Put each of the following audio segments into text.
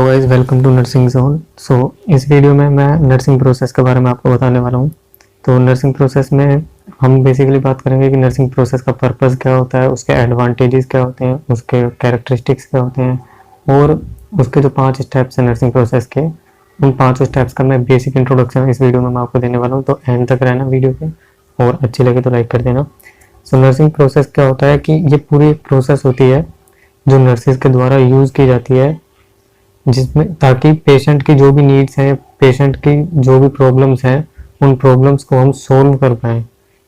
Guys, welcome to nursing zone. इस video में मैं नर्सिंग प्रोसेस के बारे में आपको बताने वाला हूँ। तो नर्सिंग प्रोसेस में हम बेसिकली बात करेंगे कि नर्सिंग प्रोसेस का पर्पस क्या होता है, उसके एडवांटेजेस क्या होते हैं, उसके कैरेक्टरिस्टिक्स क्या होते हैं और उसके जो 5 स्टेप्स हैं नर्सिंग प्रोसेस के, उन 5 स्टेप्स का मैं बेसिक इंट्रोडक्शन इस वीडियो में मैं आपको देने वाला हूँ। तो एंड तक रहना वीडियो के, और अच्छी लगे तो लाइक कर देना। नर्सिंग प्रोसेस क्या होता है कि ये पूरी एक प्रोसेस होती है जो नर्सिस के द्वारा यूज़ की जाती है, जिसमें ताकि पेशेंट की जो भी नीड्स हैं, पेशेंट की जो भी प्रॉब्लम्स हैं, उन प्रॉब्लम्स को हम सोल्व कर पाएँ।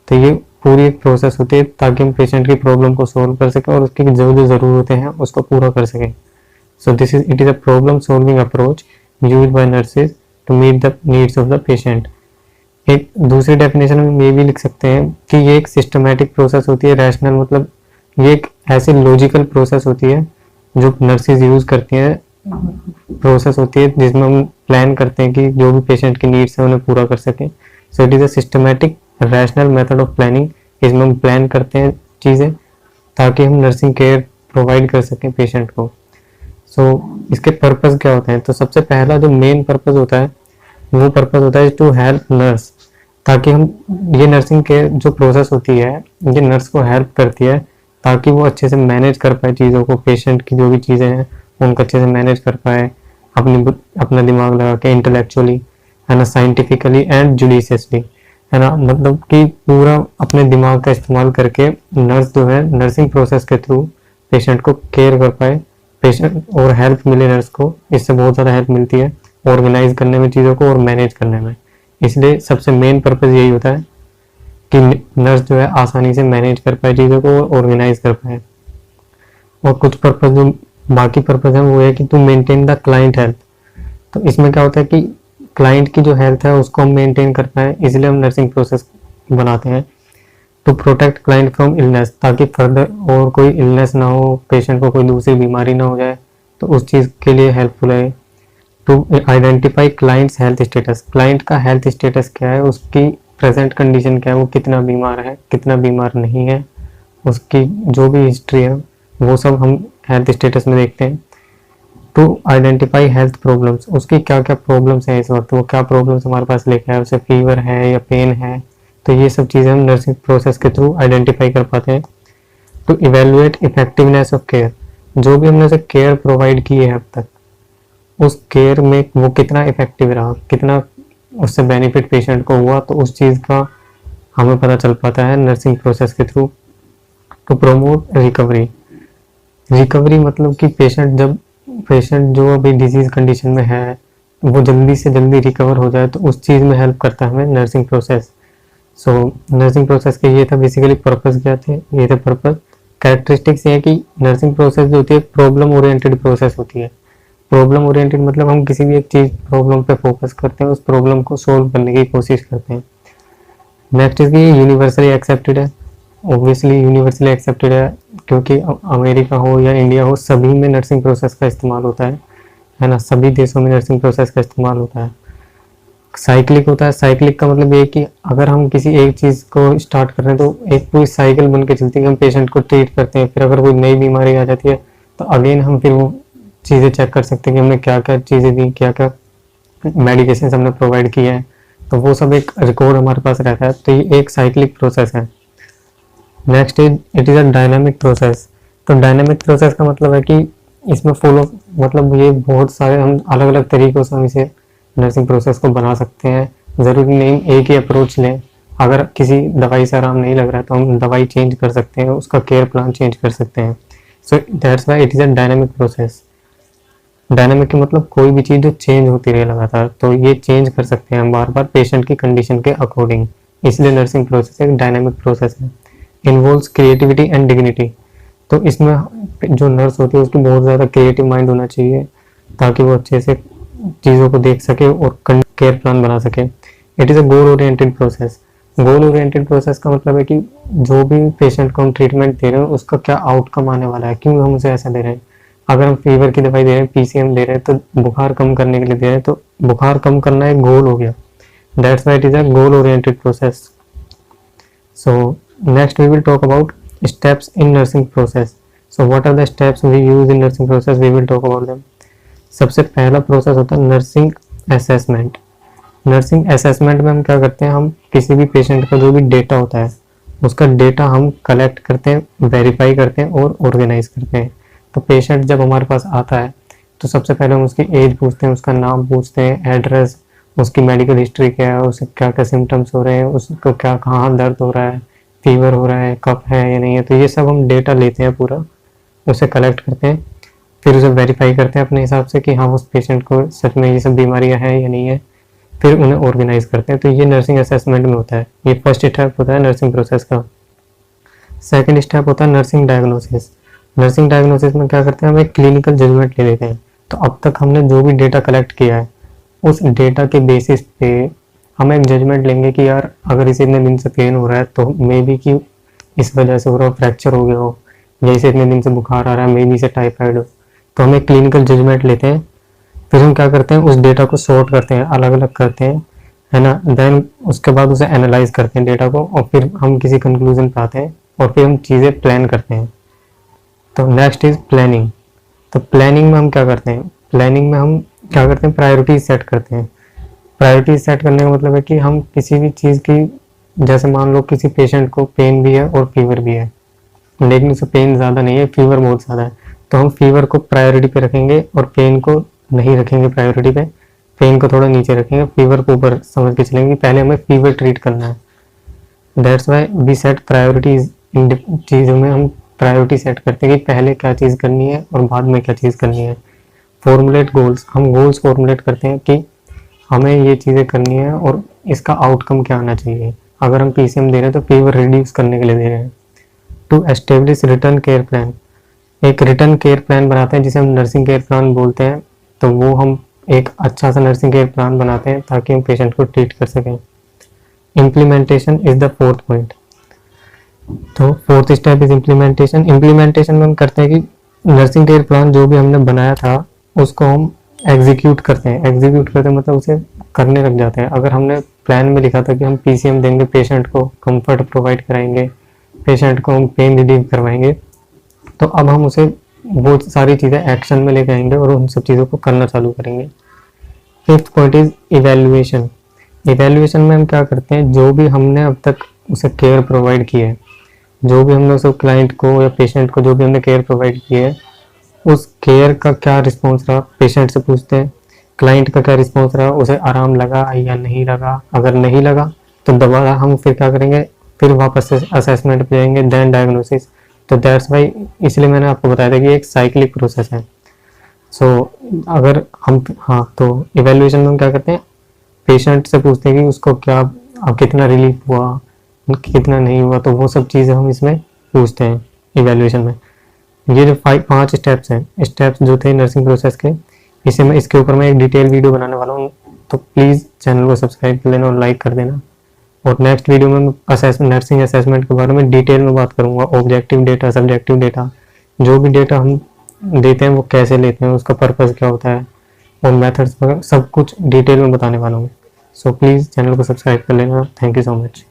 तो ये पूरी एक प्रोसेस होती है ताकि हम पेशेंट की प्रॉब्लम को सोल्व कर सकें और उसकी जो जो ज़रूरतें हैं उसको पूरा कर सकें। So it is a problem solving approach used by nurses to meet the needs of the patient. एक दूसरी डेफिनेशन में ये भी लिख सकते हैं कि ये एक सिस्टमेटिक प्रोसेस होती है। रैशनल मतलब ये एक ऐसी लॉजिकल प्रोसेस होती है जो नर्सेज यूज़ करती हैं, प्रोसेस होती है जिसमें हम प्लान करते हैं कि जो भी पेशेंट की नीड्स हैं उन्हें पूरा कर सकें। So it is a systematic rational method of planning. इसमें हम प्लान करते हैं चीज़ें ताकि हम नर्सिंग केयर प्रोवाइड कर सकें पेशेंट को। इसके पर्पस क्या होते हैं? तो सबसे पहला जो मेन पर्पस होता है वो पर्पस होता है टू हेल्प नर्स, ताकि हम ये नर्सिंग केयर जो प्रोसेस होती है ये नर्स को हेल्प करती है ताकि वो अच्छे से मैनेज कर पाए चीज़ों को, पेशेंट की जो भी चीज़ें हैं उनको अच्छे से मैनेज कर पाए, अपना दिमाग लगा के इंटेलेक्चुअली, है ना, साइंटिफिकली एंड जुडिशियसली, है ना, मतलब कि पूरा अपने दिमाग का इस्तेमाल करके नर्स जो है नर्सिंग प्रोसेस के थ्रू पेशेंट को केयर कर पाए, पेशेंट और हेल्प मिले नर्स को। इससे बहुत ज़्यादा हेल्प मिलती है ऑर्गेनाइज करने में चीज़ों को और मैनेज करने में। इसलिए सबसे मेन पर्पस यही होता है कि नर्स जो है आसानी से मैनेज कर पाए चीज़ों को और ऑर्गेनाइज कर पाए। और कुछ पर्पस जो बाकी पर्पस है वो है कि to maintain the client health. तो इसमें क्या होता है कि क्लाइंट की जो हेल्थ है उसको हम मेंटेन कर पाए, इसलिए हम नर्सिंग प्रोसेस बनाते हैं। To protect client from illness, ताकि फर्दर और कोई इलनेस ना हो, पेशेंट को कोई दूसरी बीमारी ना हो जाए, तो उस चीज़ के लिए हेल्पफुल है। To identify clients health status, client का हेल्थ स्टेटस क्या है, उसकी प्रेजेंट कंडीशन क्या है, वो कितना बीमार है, कितना बीमार नहीं है, उसकी जो भी हिस्ट्री है वो सब हम हेल्थ स्टेटस में देखते हैं। टू आइडेंटिफाई हेल्थ प्रॉब्लम्स, उसकी क्या क्या प्रॉब्लम्स हैं इस वक्त, वो क्या प्रॉब्लम्स हमारे पास लेके आए, उसे फीवर है या पेन है, तो ये सब चीज़ें हम नर्सिंग प्रोसेस के थ्रू आइडेंटिफाई कर पाते हैं। To evaluate effectiveness of care, जो भी हमने उसे केयर प्रोवाइड की है अब तक, उस केयर में वो कितना इफेक्टिव रहा, कितना उससे बेनिफिट पेशेंट को हुआ, तो उस चीज़ का हमें पता चल पाता है नर्सिंग प्रोसेस के through. To promote recovery, recovery मतलब कि पेशेंट जो अभी डिजीज कंडीशन में है वो जल्दी से जल्दी रिकवर हो जाए, तो उस चीज़ में हेल्प करता है हमें नर्सिंग प्रोसेस। नर्सिंग प्रोसेस के ये था बेसिकली पर्पस, क्या थे ये थे पर्पस। कैरेक्टरिस्टिक्स ये है कि नर्सिंग प्रोसेस जो होती है प्रॉब्लम ओरिएंटेड प्रोसेस होती है। प्रॉब्लम ओरिएंटेड मतलब हम किसी भी एक चीज़ प्रॉब्लम पे फोकस करते हैं, उस प्रॉब्लम को सोल्व करने की कोशिश करते हैं। नेक्स्ट इसकी यूनिवर्सली एक्सेप्टेड है, ऑब्वियसली यूनिवर्सली एक्सेप्टेड है क्योंकि अमेरिका हो या इंडिया हो सभी में नर्सिंग प्रोसेस का इस्तेमाल होता है ना, सभी देशों में नर्सिंग प्रोसेस का इस्तेमाल होता है। साइक्लिक होता है, साइक्लिक का मतलब ये है कि अगर हम किसी एक चीज़ को स्टार्ट कर रहे हैं तो एक पूरी साइकिल बन के चलती है। हम पेशेंट को ट्रीट करते हैं, फिर अगर कोई नई बीमारी आ जाती है तो अगेन हम फिर वो चीज़ें चेक कर सकते हैं कि हमने क्या क्या चीज़ें दी, क्या क्या मेडिकेशन हमने प्रोवाइड किए हैं, तो वो सब एक रिकॉर्ड हमारे पास रहता है। तो ये एक साइक्लिक प्रोसेस है। Next is it is a dynamic process. तो डायनामिक प्रोसेस का मतलब है कि इसमें फॉलो मतलब ये बहुत सारे हम अलग अलग तरीक़ों से हम इसे नर्सिंग प्रोसेस को बना सकते हैं। ज़रूरी नहीं एक ही अप्रोच लें, अगर किसी दवाई से आराम नहीं लग रहा है तो हम दवाई चेंज कर सकते हैं, उसका केयर प्लान चेंज कर सकते हैं। So that's why it is a dynamic process. Dynamic का मतलब कोई भी चीज़ जो चेंज होती रहे लगातार, तो ये चेंज कर सकते हैं हम बार बार पेशेंट की कंडीशन के अकॉर्डिंग, इसलिए नर्सिंग प्रोसेस एक डायनामिक प्रोसेस है। इन्वॉल्व्स क्रिएटिविटी एंड डिग्निटी, तो इसमें जो नर्स होती है उसकी बहुत ज़्यादा क्रिएटिव माइंड होना चाहिए ताकि वो अच्छे से चीज़ों को देख सके और केयर प्लान बना सके। It is a goal oriented process. Goal oriented process का मतलब है कि जो भी पेशेंट को हम ट्रीटमेंट दे रहे हैं उसका क्या आउटकम आने वाला है, क्यों हम उसे ऐसा दे रहे हैं। अगर हम फीवर की दवाई दे रहे हैं, पीसीएम दे रहे हैं, तो बुखार कम करने के लिए दे रहे हैं, तो बुखार कम करना एक गोल हो गया। That's why it is a goal oriented process. So next we will talk about steps in nursing process. So what are the steps we use in nursing process? We will talk about them. सबसे पहला process होता है nursing assessment. Nursing assessment में हम क्या करते हैं, हम किसी भी पेशेंट का जो भी डेटा होता है उसका डेटा हम कलेक्ट करते हैं, वेरीफाई करते हैं और ऑर्गेनाइज करते हैं। तो पेशेंट जब हमारे पास आता है तो सबसे पहले हम उसकी एज पूछते हैं, उसका नाम पूछते हैं, एड्रेस, उसकी मेडिकल हिस्ट्री क्या है, उसे क्या क्या सिम्टम्स हो रहे हैं, उसको क्या कहाँ दर्द हो रहा है, फीवर हो रहा है, कफ है या नहीं है। तो ये सब हम डेटा लेते हैं, पूरा उसे कलेक्ट करते हैं, फिर उसे वेरीफाई करते हैं अपने हिसाब से कि हाँ उस पेशेंट को सच में ये सब बीमारियाँ हैं या नहीं है, फिर उन्हें ऑर्गेनाइज करते हैं। तो ये नर्सिंग असेसमेंट में होता है, ये फर्स्ट स्टेप होता है नर्सिंग प्रोसेस का। सेकंड स्टेप होता है नर्सिंग डायग्नोसिस। नर्सिंग डायग्नोसिस में क्या करते हैं, हम एक क्लिनिकल जजमेंट ले लेते हैं। तो अब तक हमने जो भी डेटा कलेक्ट किया है उस डेटा के बेसिस पे हम एक जजमेंट लेंगे कि यार अगर इसे इतने दिन से पेन हो रहा है तो मे बी कि इस वजह से हो रहा हो, फ्रैक्चर हो गया हो, या इसे इतने दिन से बुखार आ रहा है, मे बी से टाइफाइड हो। तो हम एक क्लिनिकल जजमेंट लेते हैं, फिर हम क्या करते हैं उस डेटा को सॉर्ट करते हैं, अलग अलग करते हैं, है ना। देन उसके बाद उसे एनालाइज करते हैं डेटा को, और फिर हम किसी कंक्लूजन पे आते हैं और फिर हम चीज़ें प्लान करते हैं। तो नेक्स्ट इज प्लानिंग। तो प्लानिंग में हम क्या करते हैं, प्लानिंग में हम क्या करते हैं, प्रायोरिटीज सेट करते हैं। प्रायोरिटीज सेट करने का मतलब है कि हम किसी भी चीज़ की, जैसे मान लो किसी पेशेंट को पेन भी है और फीवर भी है, लेकिन उसे पेन ज़्यादा नहीं है, फीवर बहुत ज़्यादा है, तो हम फीवर को प्रायोरिटी पे रखेंगे और पेन को नहीं रखेंगे प्रायोरिटी पे, पेन को थोड़ा नीचे रखेंगे, फीवर को ऊपर समझ के चलेंगे, पहले हमें फीवर ट्रीट करना है। That's why we set priorities. इन चीज़ों में हम प्रायोरिटी सेट करते हैं कि पहले क्या चीज़ करनी है और बाद में क्या चीज़ करनी है। फॉर्मुलेट गोल्स, हम गोल्स फॉर्मुलेट करते हैं कि हमें ये चीज़ें करनी है और इसका आउटकम क्या आना चाहिए। अगर हम पीसीएम दे रहे हैं तो फीवर रिड्यूस करने के लिए दे रहे हैं। To establish return care plan, एक रिटर्न केयर प्लान बनाते हैं जिसे हम नर्सिंग केयर प्लान बोलते हैं। तो वो हम एक अच्छा सा नर्सिंग केयर प्लान बनाते हैं ताकि हम पेशेंट को ट्रीट कर सकें। Implementation is the fourth point. तो fourth step is implementation. Implementation में हम करते हैं कि नर्सिंग केयर प्लान जो भी हमने बनाया था उसको हम एग्जीक्यूट करते हैं। एग्जीक्यूट करते हैं मतलब उसे करने लग जाते हैं। अगर हमने प्लान में लिखा था कि हम पीसीएम देंगे, पेशेंट को कंफर्ट प्रोवाइड कराएंगे, पेशेंट को हम पेन रिलीव करवाएंगे, तो अब हम उसे वो सारी चीज़ें एक्शन में लेके आएंगे और उन सब चीज़ों को करना चालू करेंगे। Fifth point is evaluation. Evaluation में हम क्या करते हैं, जो भी हमने अब तक उसे केयर प्रोवाइड की है, जो भी हमने उसे क्लाइंट को या पेशेंट को जो भी हमने केयर प्रोवाइड की है, उस केयर का क्या रिस्पॉन्स रहा, पेशेंट से पूछते हैं, क्लाइंट का क्या रिस्पॉन्स रहा, उसे आराम लगा या नहीं लगा। अगर नहीं लगा तो दोबारा हम फिर क्या करेंगे, फिर वापस से असेसमेंट पे जाएंगे, देन डायग्नोसिस। तो दैट्स वाई, इसलिए मैंने आपको बताया था कि एक साइक्लिक प्रोसेस है। सो अगर हम, हाँ, तो इवेल्युएशन में हम क्या करते हैं, पेशेंट से पूछते हैं कि उसको क्या, अब कितना रिलीफ हुआ, कितना नहीं हुआ, तो वो सब चीज़ें हम इसमें पूछते हैं इवेल्युएशन में। ये जो 5 स्टेप्स हैं, स्टेप्स जो थे नर्सिंग प्रोसेस के, इसे मैं इसके ऊपर मैं एक डिटेल वीडियो बनाने वाला हूँ। तो प्लीज़ चैनल को सब्सक्राइब कर लेना और लाइक कर देना। और नेक्स्ट वीडियो में मैं नर्सिंग असेसमेंट के बारे में डिटेल में बात करूँगा। ऑब्जेक्टिव डेटा, सब्जेक्टिव डेटा, जो भी डेटा हम देते हैं वो कैसे लेते हैं, उसका पर्पज़ क्या होता है, और मेथड्स वगैरह सब कुछ डिटेल में बताने वाला हूँ। सो प्लीज़ चैनल को सब्सक्राइब कर लेना। Thank you so much.